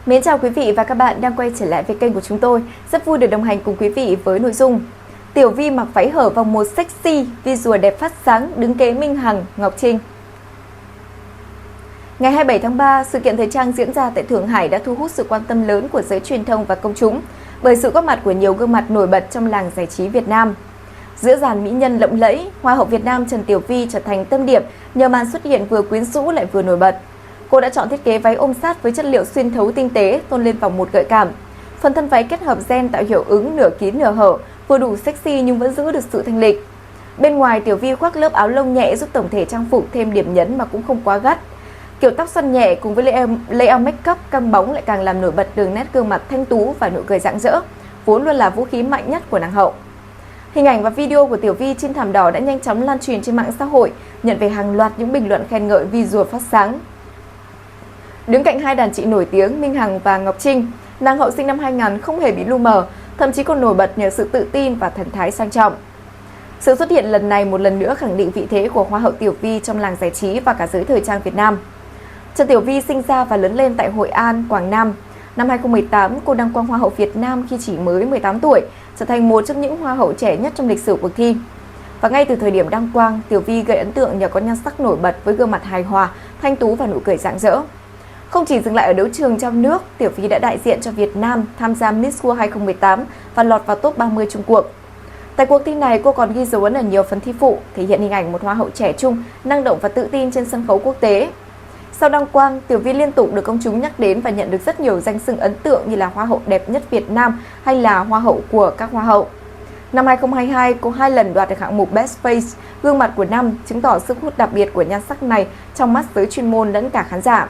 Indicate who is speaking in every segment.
Speaker 1: Mến chào quý vị và các bạn đang quay trở lại với kênh của chúng tôi. Rất vui được đồng hành cùng quý vị với nội dung Tiểu Vi mặc váy hở vòng một sexy, visual đẹp phát sáng, đứng kế Minh Hằng, Ngọc Trinh. Ngày 27 tháng 3, sự kiện thời trang diễn ra tại Thượng Hải đã thu hút sự quan tâm lớn của giới truyền thông và công chúng bởi sự góp mặt của nhiều gương mặt nổi bật trong làng giải trí Việt Nam. Giữa dàn mỹ nhân lộng lẫy, Hoa hậu Việt Nam Trần Tiểu Vi trở thành tâm điểm nhờ màn xuất hiện vừa quyến rũ lại vừa nổi bật. Cô đã chọn thiết kế váy ôm sát với chất liệu xuyên thấu tinh tế, tôn lên vòng một gợi cảm. Phần thân váy kết hợp ren tạo hiệu ứng nửa kín nửa hở, vừa đủ sexy nhưng vẫn giữ được sự thanh lịch. Bên ngoài, Tiểu Vi khoác lớp áo lông nhẹ giúp tổng thể trang phục thêm điểm nhấn mà cũng không quá gắt. Kiểu tóc xoăn nhẹ cùng với layout make up căng bóng lại càng làm nổi bật đường nét gương mặt thanh tú và nụ cười rạng rỡ, vốn luôn là vũ khí mạnh nhất của nàng hậu. Hình ảnh và video của Tiểu Vi trên thảm đỏ đã nhanh chóng lan truyền trên mạng xã hội, nhận về hàng loạt những bình luận khen ngợi visual phát sáng. Đứng cạnh hai đàn chị nổi tiếng Minh Hằng và Ngọc Trinh, nàng hậu sinh năm 2000 không hề bị lu mờ, thậm chí còn nổi bật nhờ sự tự tin và thần thái sang trọng. Sự xuất hiện lần này một lần nữa khẳng định vị thế của Hoa hậu Tiểu Vi trong làng giải trí và cả giới thời trang Việt Nam. Trần Tiểu Vi sinh ra và lớn lên tại Hội An, Quảng Nam. Năm 2018, cô đăng quang Hoa hậu Việt Nam khi chỉ mới 18 tuổi, trở thành một trong những Hoa hậu trẻ nhất trong lịch sử cuộc thi. Và ngay từ thời điểm đăng quang, Tiểu Vi gây ấn tượng nhờ có nhan sắc nổi bật với gương mặt hài hòa, thanh tú và nụ cười rạng rỡ. Không chỉ dừng lại ở đấu trường trong nước, Tiểu Vi đã đại diện cho Việt Nam tham gia Miss World 2018 và lọt vào top 30 chung cuộc. Tại cuộc thi này, cô còn ghi dấu ấn ở nhiều phần thi phụ, thể hiện hình ảnh một Hoa hậu trẻ trung, năng động và tự tin trên sân khấu quốc tế. Sau đăng quang, Tiểu Vi liên tục được công chúng nhắc đến và nhận được rất nhiều danh xưng ấn tượng như là Hoa hậu đẹp nhất Việt Nam hay là Hoa hậu của các Hoa hậu. Năm 2022, cô 2 lần đoạt được hạng mục Best Face, gương mặt của năm, chứng tỏ sức hút đặc biệt của nhan sắc này trong mắt giới chuyên môn lẫn cả khán giả.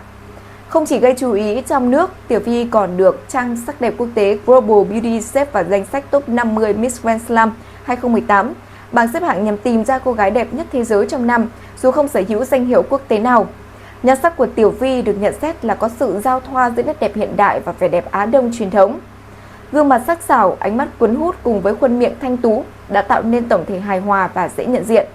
Speaker 1: Không chỉ gây chú ý trong nước, Tiểu Vi còn được trang sắc đẹp quốc tế Global Beauty xếp vào danh sách top 50 Miss Grand Slam 2018, bảng xếp hạng nhằm tìm ra cô gái đẹp nhất thế giới trong năm, dù không sở hữu danh hiệu quốc tế nào. Nhan sắc của Tiểu Vi được nhận xét là có sự giao thoa giữa nét đẹp hiện đại và vẻ đẹp Á Đông truyền thống. Gương mặt sắc sảo, ánh mắt cuốn hút cùng với khuôn miệng thanh tú đã tạo nên tổng thể hài hòa và dễ nhận diện.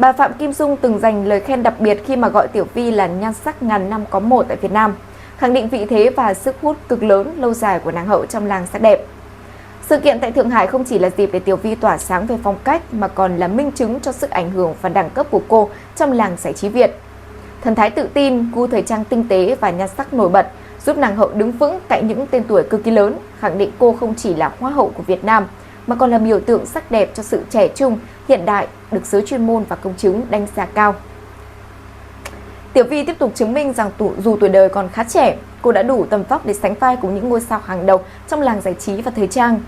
Speaker 1: Bà Phạm Kim Dung từng dành lời khen đặc biệt khi mà gọi Tiểu Vi là nhan sắc ngàn năm có một tại Việt Nam, khẳng định vị thế và sức hút cực lớn lâu dài của nàng hậu trong làng sắc đẹp. Sự kiện tại Thượng Hải không chỉ là dịp để Tiểu Vi tỏa sáng về phong cách mà còn là minh chứng cho sức ảnh hưởng và đẳng cấp của cô trong làng giải trí Việt. Thần thái tự tin, gu thời trang tinh tế và nhan sắc nổi bật giúp nàng hậu đứng vững cạnh những tên tuổi cực kỳ lớn, khẳng định cô không chỉ là Hoa hậu của Việt Nam mà còn là biểu tượng sắc đẹp cho sự trẻ trung, hiện đại, được giới chuyên môn và công chúng đánh giá cao. Tiểu Vi tiếp tục chứng minh rằng dù tuổi đời còn khá trẻ, cô đã đủ tầm vóc để sánh vai cùng những ngôi sao hàng đầu trong làng giải trí và thời trang.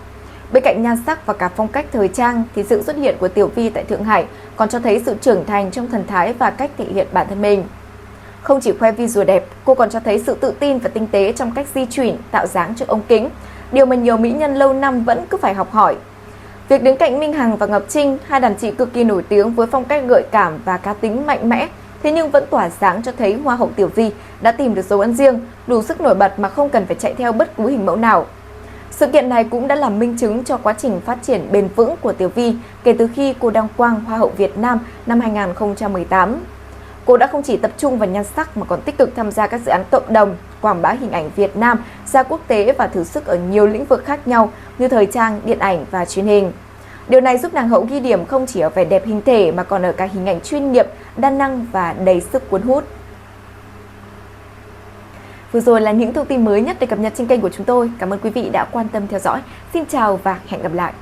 Speaker 1: Bên cạnh nhan sắc và cả phong cách thời trang thì sự xuất hiện của Tiểu Vi tại Thượng Hải còn cho thấy sự trưởng thành trong thần thái và cách thể hiện bản thân mình. Không chỉ khoe visual đẹp, cô còn cho thấy sự tự tin và tinh tế trong cách di chuyển, tạo dáng trước ống kính, điều mà nhiều mỹ nhân lâu năm vẫn cứ phải học hỏi. Việc đứng cạnh Minh Hằng và Ngọc Trinh, hai đàn chị cực kỳ nổi tiếng với phong cách gợi cảm và cá tính mạnh mẽ, thế nhưng vẫn tỏa sáng cho thấy Hoa hậu Tiểu Vi đã tìm được dấu ấn riêng, đủ sức nổi bật mà không cần phải chạy theo bất cứ hình mẫu nào. Sự kiện này cũng đã làm minh chứng cho quá trình phát triển bền vững của Tiểu Vi kể từ khi cô đăng quang Hoa hậu Việt Nam năm 2018. Cô đã không chỉ tập trung vào nhan sắc mà còn tích cực tham gia các dự án cộng đồng, quảng bá hình ảnh Việt Nam ra quốc tế và thử sức ở nhiều lĩnh vực khác nhau như thời trang, điện ảnh và truyền hình. Điều này giúp nàng hậu ghi điểm không chỉ ở vẻ đẹp hình thể mà còn ở cả hình ảnh chuyên nghiệp, đa năng và đầy sức cuốn hút. Vừa rồi là những thông tin mới nhất để cập nhật trên kênh của chúng tôi. Cảm ơn quý vị đã quan tâm theo dõi. Xin chào và hẹn gặp lại!